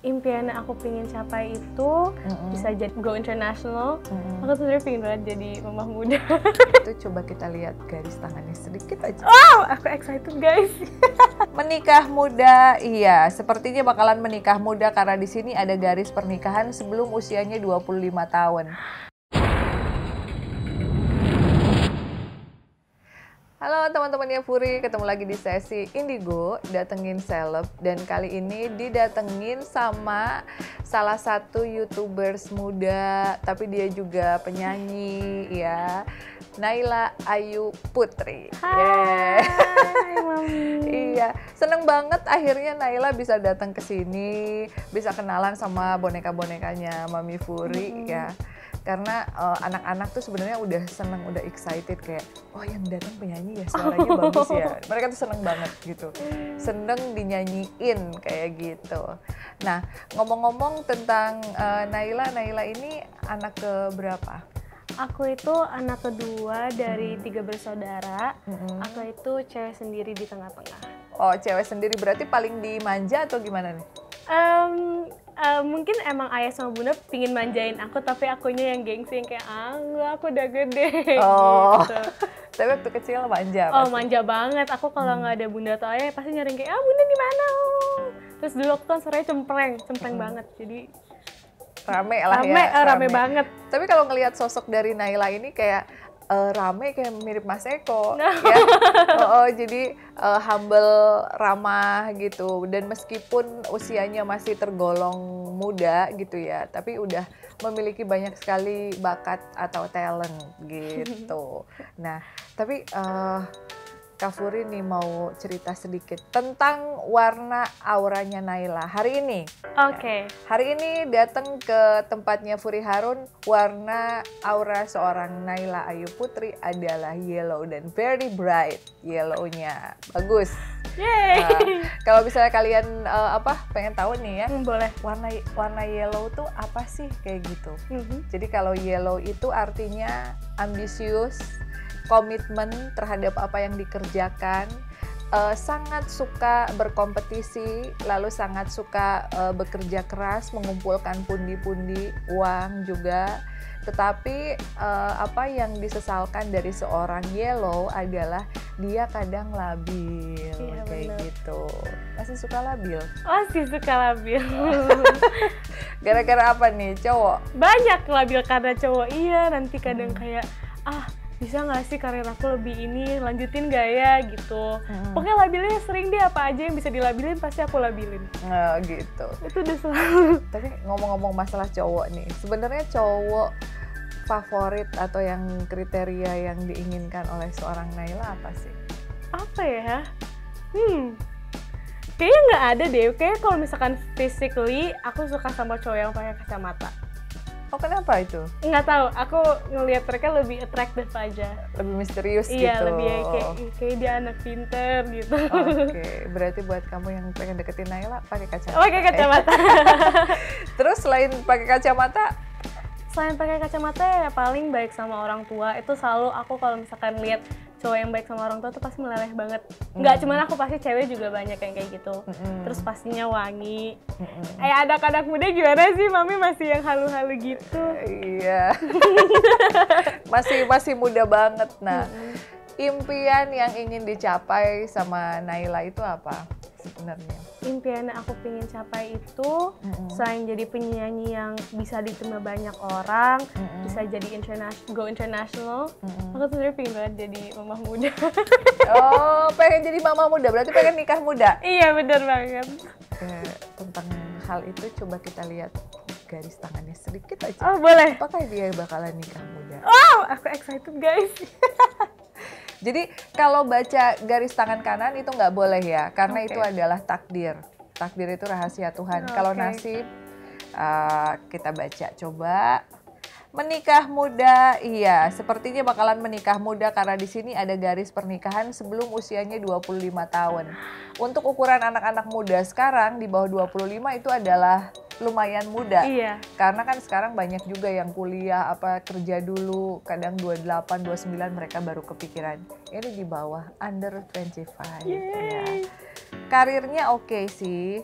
Impian yang aku pengen capai itu bisa jadi go international. Aku sebenarnya pengen banget jadi mama muda. Itu coba kita lihat garis tangannya sedikit aja. Wow, aku excited guys. Menikah muda, iya, sepertinya bakalan menikah muda karena di sini ada garis pernikahan sebelum usianya 25 tahun. Halo teman-temannya Furi, ketemu lagi di sesi Indigo, datengin seleb, dan kali ini didatengin sama salah satu YouTubers muda, tapi dia juga penyanyi ya, Naila Ayu Putri. Hai, Mami. Iya, seneng banget akhirnya Naila bisa datang ke sini, bisa kenalan sama boneka-bonekanya Mami Furi ya. Karena anak-anak tuh sebenarnya udah seneng, udah excited kayak, oh yang datang penyanyi ya, suaranya bagus ya. Mereka tuh seneng banget gitu, seneng dinyanyiin kayak gitu. Nah, ngomong-ngomong tentang Naila ini anak keberapa? Aku itu anak kedua dari 3 bersaudara. Aku itu cewek sendiri di tengah-tengah. Oh, cewek sendiri, berarti paling dimanja atau gimana nih? Mungkin emang ayah sama bunda pingin manjain aku, tapi akunya yang gengsi yang kayak enggak, aku udah gede. Oh, gitu. Tapi waktu kecil manja. Oh, pasti. manja banget. Aku kalau nggak ada bunda atau ayah pasti nyariin kayak, bunda di mana? Terus dulu aku kan suaranya cempreng banget. Jadi Rame lah ya. rame banget. Tapi kalau ngelihat sosok dari Naila ini kayak rame, kayak mirip Mas Eko ya. Jadi humble, ramah gitu. Dan meskipun usianya masih tergolong muda gitu ya, tapi udah memiliki banyak sekali bakat atau talent gitu. Nah, tapi Kak Furi nih mau cerita sedikit tentang warna auranya Naila hari ini. Oke. Hari ini datang ke tempatnya Furi Harun, warna aura seorang Naila Ayu Putri adalah yellow dan very bright yellow-nya. Bagus. Yeay. Kalau misalnya kalian pengen tahu nih ya, Boleh. warna yellow tuh apa sih kayak gitu. Jadi kalau yellow itu artinya ambisius, komitmen terhadap apa yang dikerjakan, sangat suka berkompetisi, lalu sangat suka bekerja keras, mengumpulkan pundi-pundi uang juga. Tetapi apa yang disesalkan dari seorang yellow adalah dia kadang labil, Iya, kayak bener. gitu. Masih suka labil? Oh, sih suka labil. Gara-gara apa nih, cowok? Banyak labil karena cowok, iya. Nanti kadang kayak, bisa nggak sih karir aku lebih ini, lanjutin nggak ya gitu. Pokoknya labilnya sering deh, apa aja yang bisa dilabilin pasti aku labilin. Nah, gitu. Itu udah selalu. Tapi ngomong-ngomong masalah cowok nih, sebenarnya cowok favorit atau yang kriteria yang diinginkan oleh seorang Naila apa sih? Apa ya? Kayaknya nggak ada deh. Kayaknya kalau misalkan physically, aku suka sama cowok yang pakai kacamata. Oh, kenapa itu? Nggak tahu, aku ngelihat mereka lebih atraktif aja. Lebih misterius gitu? Iya, lebih kayak dia anak pinter gitu. Oke, berarti buat kamu yang pengen deketin Naila, pakai kacamata. Pakai kacamata. Terus selain pakai kacamata? Selain pakai kacamata ya paling baik sama orang tua. Itu selalu aku kalau misalkan lihat cowok yang baik sama orang tua tuh pasti meleleh banget. Nggak cuman aku, pasti cewek juga banyak yang kayak gitu. Terus pastinya wangi. Anak-anak muda gimana sih, Mami masih yang halu-halu gitu? Iya. masih muda banget. Nah, impian yang ingin dicapai sama Naila itu apa sebenarnya? Impian yang aku pengen capai itu selain jadi penyanyi yang bisa diterima banyak orang, bisa jadi go international, aku sebenarnya pengen banget jadi mama muda. Oh, pengen jadi mama muda, berarti pengen nikah muda? Iya, bener banget. Tentang hal itu coba kita lihat garis tangannya sedikit aja. Oh, boleh. Apakah dia bakalan nikah muda? Wow, aku excited guys. Jadi kalau baca garis tangan kanan itu nggak boleh ya, karena itu adalah takdir. Takdir itu rahasia Tuhan. Kalau nasib, kita baca coba. Menikah muda, iya, sepertinya bakalan menikah muda karena di sini ada garis pernikahan sebelum usianya 25 tahun. Untuk ukuran anak-anak muda sekarang di bawah 25 itu adalah lumayan muda. Iya. Karena kan sekarang banyak juga yang kuliah, kerja dulu, kadang 28, 29 mereka baru kepikiran. Ini di bawah, under 25. Ya. Karirnya oke sih.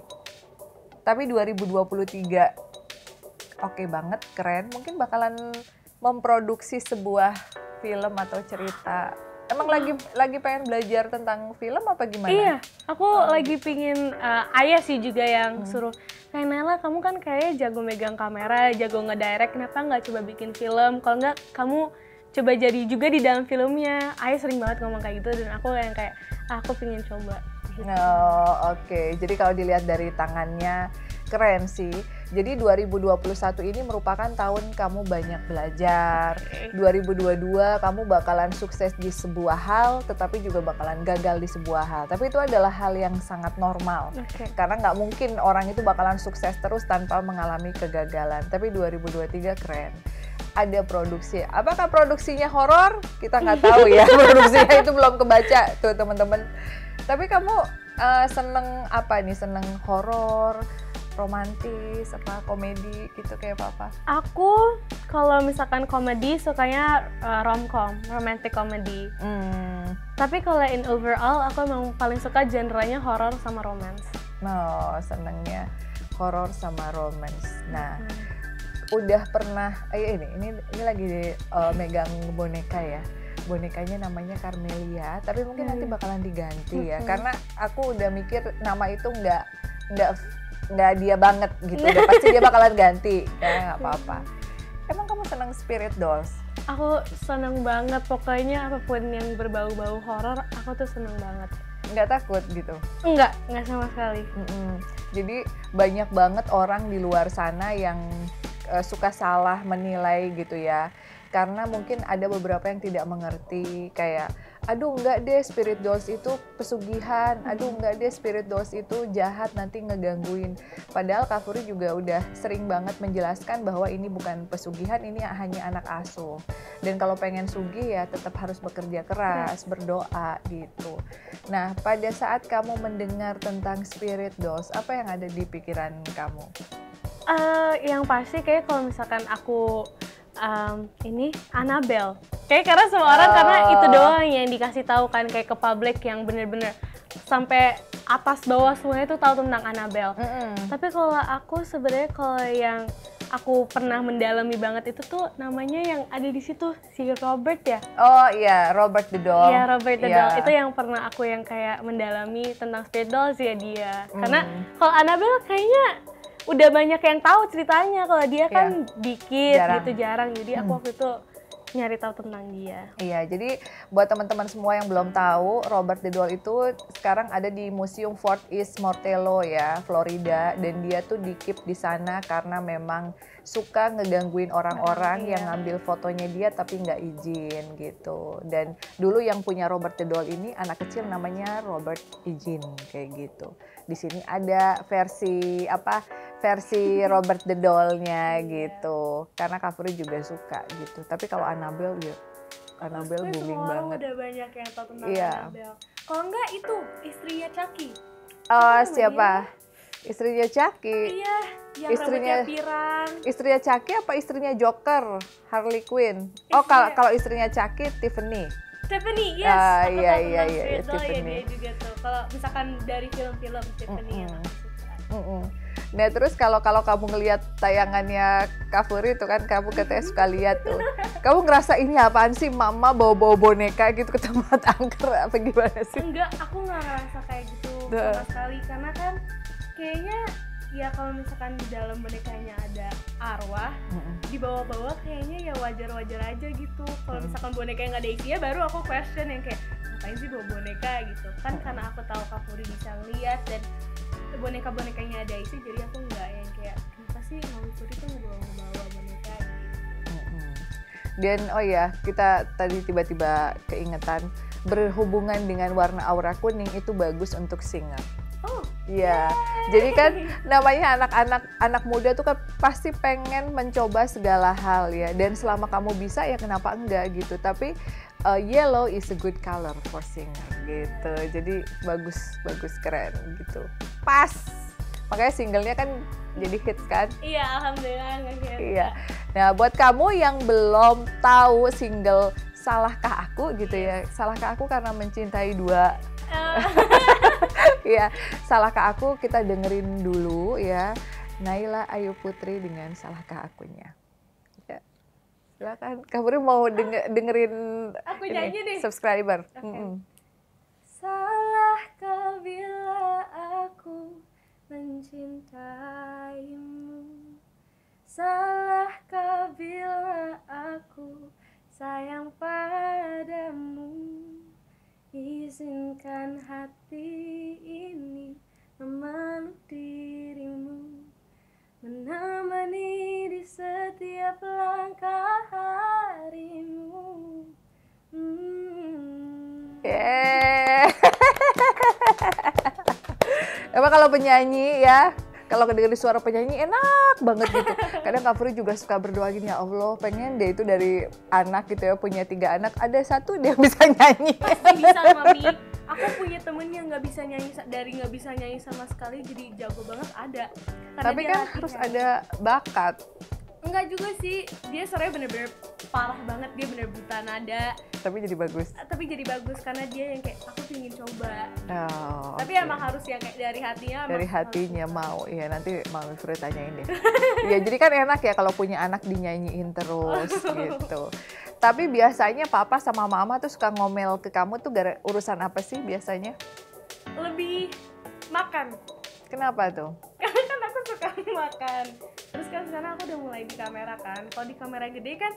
Tapi 2023 oke banget, keren. Mungkin bakalan memproduksi sebuah film atau cerita. Emang lagi pengen belajar tentang film apa gimana? Iya, aku lagi pingin, ayah sih juga yang suruh, kayak Nela kamu kan kayaknya jago megang kamera, jago ngedirect, kenapa nggak coba bikin film? Kalau nggak kamu coba jadi juga di dalam filmnya. Ayah sering banget ngomong kayak gitu dan aku yang kayak, aku pingin coba. Gitu. Oh, oke. Jadi kalau dilihat dari tangannya keren sih. Jadi 2021 ini merupakan tahun kamu banyak belajar. 2022 kamu bakalan sukses di sebuah hal, tetapi juga bakalan gagal di sebuah hal. Tapi itu adalah hal yang sangat normal. Karena nggak mungkin orang itu bakalan sukses terus tanpa mengalami kegagalan. Tapi 2023 keren. Ada produksi. Apakah produksinya horor? Kita nggak tahu ya. Produksinya itu belum kebaca tuh teman-teman. Tapi kamu seneng apa nih? Seneng horor, romantis, apa komedi gitu kayak apa? Aku kalau misalkan komedi sukanya romcom, romantic comedy. Tapi kalau in overall aku emang paling suka genrenya horor sama romance. Oh, senengnya horor sama romance. Nah, udah pernah ini lagi megang boneka ya. Bonekanya namanya Carmelia, tapi mungkin nanti bakalan diganti ya. Karena aku udah mikir nama itu nggak dia banget gitu, udah pasti dia bakalan ganti, ya nggak apa-apa. Emang kamu seneng spirit dolls? Aku seneng banget, pokoknya apapun yang berbau-bau horor, aku tuh seneng banget. Nggak takut gitu? Nggak sama sekali. Jadi banyak banget orang di luar sana yang suka salah menilai gitu ya. Karena mungkin ada beberapa yang tidak mengerti, kayak aduh enggak deh spirit dolls itu pesugihan, aduh enggak deh spirit dolls itu jahat nanti ngegangguin. Padahal Kak Furi juga udah sering banget menjelaskan bahwa ini bukan pesugihan, ini hanya anak asuh. Dan kalau pengen sugih ya tetap harus bekerja keras, berdoa gitu. Nah, pada saat kamu mendengar tentang spirit dolls, apa yang ada di pikiran kamu? Yang pasti kayak kalau misalkan aku ini Annabelle. Kayak karena semua orang karena itu doang yang dikasih tahu kan kayak ke publik yang bener-bener sampai atas bawah semuanya itu tahu tentang Annabelle. Tapi kalau aku sebenarnya kalau yang aku pernah mendalami banget itu tuh namanya yang ada di situ si Robert ya. Oh iya, Robert the Doll. Iya, Robert the Doll. Itu yang pernah aku yang kayak mendalami tentang spirit dolls ya dia. Karena kalau Annabelle kayaknya udah banyak yang tahu ceritanya, kalau dia kan dikit jarang. Jadi aku waktu itu nyari tahu tentang dia. Iya, jadi buat teman-teman semua yang belum tahu, Robert the Doll itu sekarang ada di Museum Fort East Martello ya, Florida, dan dia tuh di-keep di sana karena memang suka ngegangguin orang-orang yang ngambil fotonya dia tapi nggak izin gitu. Dan dulu yang punya Robert the Doll ini anak kecil namanya Robert Eugene kayak gitu. Di sini ada versi Robert the Doll-nya gitu. Karena Kak Furi juga suka gitu. Tapi kalau Annabelle booming banget. Udah banyak yang tahu tentang Annabelle. Kalau enggak itu istrinya Chucky. Oh, siapa? Istrinya Chucky. Iya, yang rambutnya pirang. Istrinya Chucky apa istrinya Joker? Harley Quinn. Oh, kalau istrinya Chucky Tiffany. Tiffany, yes. Aku tahu tentang Tiffany. Ya, dia juga tuh. Kalau misalkan dari film-film Tiffany yang aku suka. Nah terus kalau kamu ngelihat tayangannya Kak Furi itu kan kamu katanya suka lihat tuh, kamu ngerasa ini apaan sih mama bawa boneka gitu ke tempat angker apa gimana sih? Enggak, aku nggak ngerasa kayak gitu sama sekali karena kan kayaknya ya kalau misalkan di dalam bonekanya ada arwah, dibawa-bawa kayaknya ya wajar-wajar aja gitu. Kalau misalkan bonekanya nggak ada isinya baru aku question yang kayak ngapain sih bawa boneka gitu kan, karena aku tahu Kak Furi bisa lihat dan boneka-bonekanya ada isi, jadi aku nggak yang kayak kenapa sih Mami Furi tuh ngebawa boneka gitu. Dan oh ya, kita tadi tiba-tiba keingetan berhubungan dengan warna aura kuning itu bagus untuk singer. Oh iya, jadi kan namanya anak muda tuh kan pasti pengen mencoba segala hal ya, dan selama kamu bisa ya kenapa enggak gitu. Tapi yellow is a good color for singer gitu, jadi bagus keren gitu, pas. Makanya singlenya kan jadi hits kan? Iya, alhamdulillah ngehits. Iya. Nah, buat kamu yang belum tahu single Salahkah Aku gitu ya, Salahkah Aku karena mencintai dua Iya, Salahkah Aku kita dengerin dulu ya. Naila Ayu Putri dengan Salahkah Akunya. Ya. Silakan, kamu mau dengerin Aku nyanyi deh. Subscriber. Okay. Salahkah bila aku mencintaimu? Salahkah bila aku sayang padamu? Izinkan hati ini memeluk dirimu, menemani di setiap langkah harimu. Yeah. Emang kalau penyanyi ya, kalau kedengeran suara penyanyi enak banget gitu. Kadang Kak Furi juga suka berdoa gini, ya Allah pengen deh itu dari anak gitu ya, punya 3 anak, ada satu dia bisa nyanyi. Pasti bisa Mami. Aku punya temen yang nggak bisa nyanyi, dari nggak bisa nyanyi sama sekali jadi jago banget ada. Tapi kan harus ada bakat. Enggak juga sih, dia suaranya bener-bener parah banget, dia bener buta nada. Tapi jadi bagus. Tapi jadi bagus karena dia yang kayak aku ingin coba. Oh, tapi emang harus yang kayak dari hatinya. Dari hatinya mau, ya nanti Mami Furi tanyain deh. Ya jadi kan enak ya kalau punya anak dinyanyiin terus gitu. Tapi biasanya papa sama mama tuh suka ngomel ke kamu tuh urusan apa sih biasanya? Lebih makan. Kenapa tuh? Karena kan aku suka makan. Terus kan sekarang aku udah mulai di kamera kan. Kalau di kamera gede kan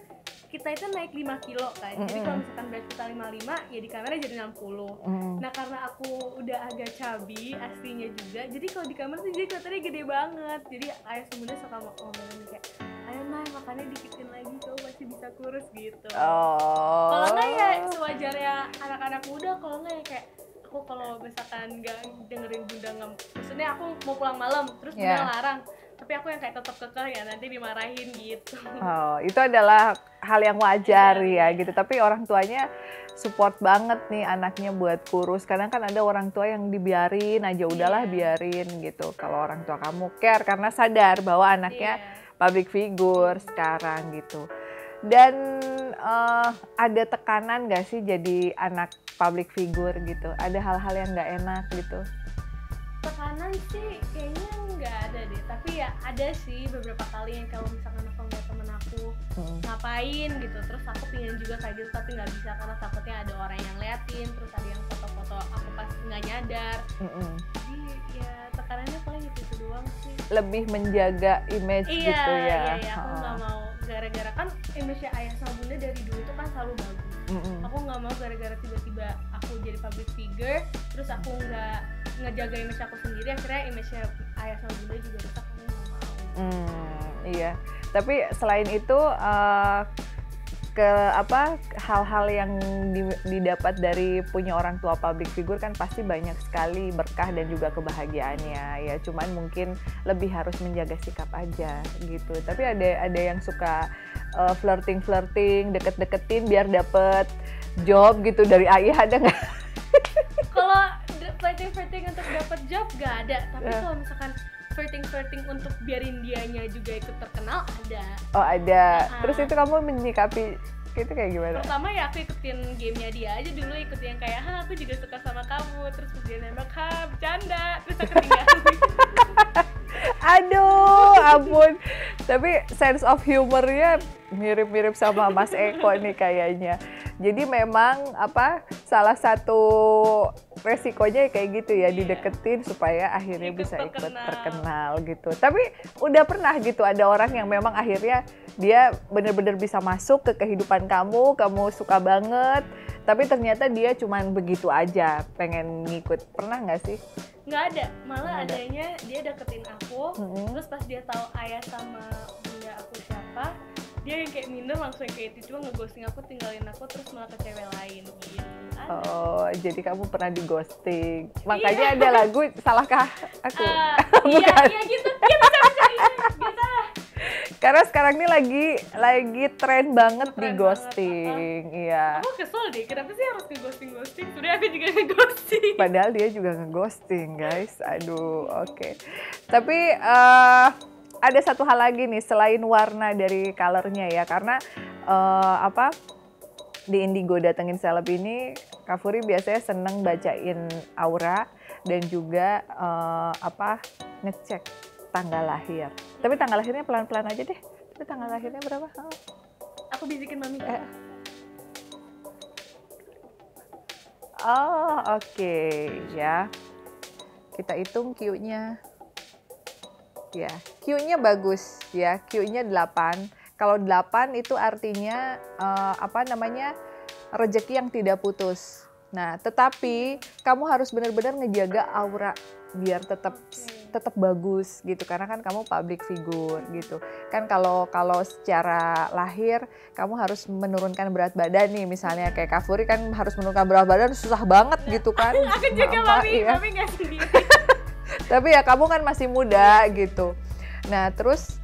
kita itu naik 5 kilo kan. Jadi kalau misalkan berat kita 55 ya di kamera jadi 60. Nah karena aku udah agak cabi aslinya juga. Jadi kalau di kamera tuh jadi kelihatannya gede banget. Jadi ayah semuanya suka ngomongin kayak, ayo Nay makannya dikitin lagi, kamu masih bisa kurus gitu. Kalau nggak ya sewajarnya anak-anak muda. Kalau nggak ya kayak aku kalau misalkan nggak dengerin bunda, nggak, maksudnya aku mau pulang malam terus bunda larang, tapi aku yang kayak tetap kekeh ya nanti dimarahin gitu. Oh, itu adalah hal yang wajar ya gitu. Tapi orang tuanya support banget nih anaknya buat kurus. Kadang kan ada orang tua yang dibiarin aja, udahlah biarin gitu. Kalau orang tua kamu care karena sadar bahwa anaknya public figure sekarang gitu. Dan ada tekanan gak sih jadi anak public figure gitu? Ada hal-hal yang gak enak gitu? Tekanan sih kayaknya nggak ada deh. Tapi ya ada sih beberapa kali yang kalau misalkan aku ngeliat temen aku ngapain gitu, terus aku pingin juga kayak gitu tapi nggak bisa karena takutnya ada orang yang liatin, terus ada yang foto-foto aku pas nggak nyadar. Jadi ya tekanannya paling itu doang sih. Lebih menjaga image gitu ya. Iya, aku nggak mau gara-gara kan image ayah sama bunda dari dulu tuh kan selalu bagus. Aku nggak mau gara-gara tiba-tiba aku jadi public figure terus aku nggak ngejaga image aku sendiri, akhirnya image ayah sama bunda juga rusak. Aku nggak mau. Iya, tapi selain itu hal-hal yang didapat dari punya orang tua public figure kan pasti banyak sekali berkah dan juga kebahagiaannya ya. Cuman mungkin lebih harus menjaga sikap aja gitu. Tapi ada yang suka flirting, deket-deketin biar dapet job gitu dari ayah, ada nggak? Kalau flirting untuk dapet job nggak ada. Tapi kalau misalkan flirting untuk biarin dianya juga ikut terkenal ada. Oh ada. Terus itu kamu menyikapi itu kayak gimana? Pertama ya aku ikutin gamenya dia aja dulu, ikut yang kayak aku juga suka sama kamu, terus dia nembak bercanda, terus aku tinggalin. Aduh ampun. Tapi sense of humornya mirip-mirip sama Mas Eko nih kayaknya. Jadi memang salah satu resikonya kayak gitu ya, dideketin supaya akhirnya bisa ikut terkenal gitu. Tapi udah pernah gitu ada orang yang memang akhirnya dia bener-bener bisa masuk ke kehidupan kamu suka banget, tapi ternyata dia cuman begitu aja, pengen ngikut. Pernah nggak sih? Nggak ada, malah adanya dia deketin aku, terus pas dia tahu ayah sama bunda aku siapa, dia yang kayak minder langsung kayak itu, cuma ngeghosting aku, tinggalin aku, terus malah ke cewek lain gitu. Oh, jadi kamu pernah di ghosting. Makanya ada lagu Salahkah Aku? Bukan? Iya gitu, gitu. Karena sekarang ini lagi tren banget di ghosting. Iya. Aku kesel deh, kenapa sih harus nge-ghosting? Sudah aku juga nge-ghosting. Padahal dia juga nge-ghosting, guys. Aduh, oke. Tapi ada satu hal lagi nih selain warna dari colornya ya, karena di Indigo Datengin Seleb ini Kak Furi biasanya seneng bacain aura dan juga ngecek tanggal lahir. Tapi tanggal lahirnya pelan-pelan aja deh. Tapi tanggal lahirnya berapa? Aku bisikin mami. Oke, ya. Kita hitung Q-nya. Ya, Q-nya bagus ya. Q-nya 8. Kalau 8 itu artinya rezeki yang tidak putus. Nah, tetapi kamu harus benar-benar ngejaga aura biar tetap bagus gitu, karena kan kamu public figure gitu kan. Kalau secara lahir kamu harus menurunkan berat badan nih, misalnya kayak Kak Furi kan harus menurunkan berat badan, susah banget gitu kan. Aku juga mami nggak sendiri. Tapi ya kamu kan masih muda gitu. Nah terus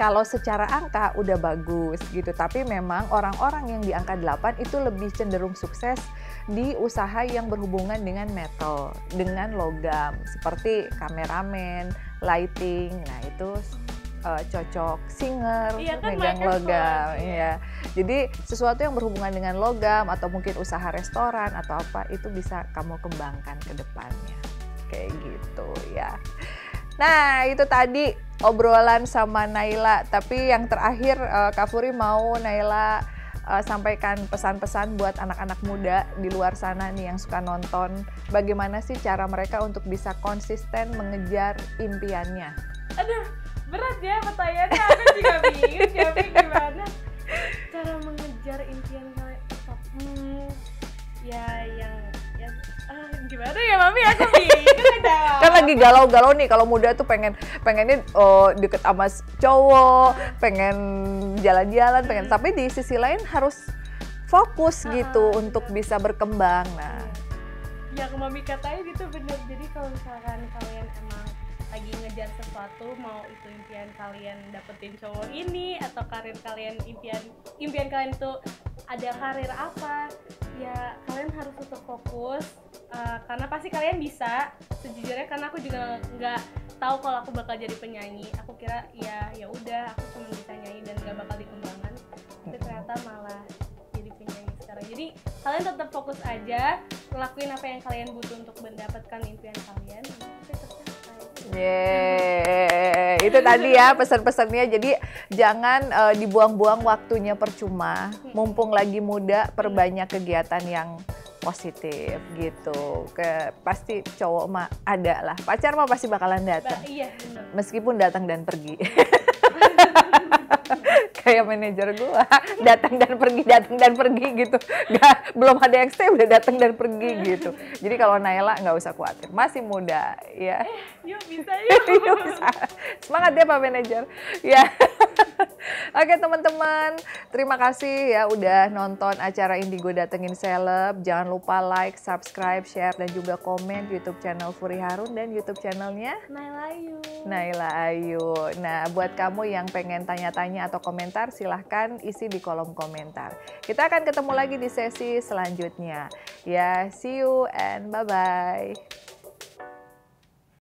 kalau secara angka udah bagus gitu, tapi memang orang-orang yang di angka 8 itu lebih cenderung sukses di usaha yang berhubungan dengan metal, dengan logam, seperti kameramen, lighting. Nah itu cocok, singer, megang logam. Ya. Jadi sesuatu yang berhubungan dengan logam atau mungkin usaha restoran atau apa, itu bisa kamu kembangkan ke depannya. Kayak gitu ya. Nah itu tadi obrolan sama Naila, tapi yang terakhir Kak Furi mau Naila sampaikan pesan-pesan buat anak-anak muda di luar sana nih yang suka nonton, bagaimana sih cara mereka untuk bisa konsisten mengejar impiannya? Aduh, berat ya pertanyaannya, aku juga bingung jawabnya gimana. Cara mengejar impian kalian, gimana ya mami, aku bingung. Kan lagi galau-galau nih, kalau muda tuh pengennya deket sama cowok, pengen jalan-jalan, tapi di sisi lain harus fokus gitu untuk bisa berkembang. Nah, yang mami katain itu bener. Jadi kalau misalkan kalian emang lagi ngejar sesuatu, mau itu impian kalian dapetin cowok ini atau karir kalian, impian kalian tuh ada karir apa, ya kalian harus tetap fokus. Karena pasti kalian bisa. Sejujurnya karena aku juga nggak tahu kalau aku bakal jadi penyanyi. Aku kira ya udah aku cuma bisa nyanyi dan nggak bakal dikembangkan. Tapi ternyata malah jadi penyanyi sekarang. Jadi kalian tetap fokus aja, lakuin apa yang kalian butuh untuk mendapatkan impian kalian. Itu tadi ya pesan-pesannya. Jadi jangan dibuang-buang waktunya percuma. Mumpung lagi muda, perbanyak kegiatan yang positif gitu. Pasti cowok mah ada lah, pacar mah pasti bakalan datang. Iya, bener. Meskipun datang dan pergi. Kayak manajer gua, datang dan pergi gitu. Belum ada yang stay udah datang dan pergi gitu. Jadi kalau Naila nggak usah khawatir, masih muda ya. Yuk bisa yuk. Yuk bisa. Semangat ya Pak Manajer. Ya. Oke teman-teman, terima kasih ya udah nonton acara Indigo Datengin Seleb. Jangan lupa like, subscribe, share, dan juga komen YouTube channel Furi Harun dan YouTube channelnya Naila Ayu. Nah, buat kamu yang pengen tanya-tanya atau komentar, silahkan isi di kolom komentar. Kita akan ketemu lagi di sesi selanjutnya. Ya, see you and bye-bye.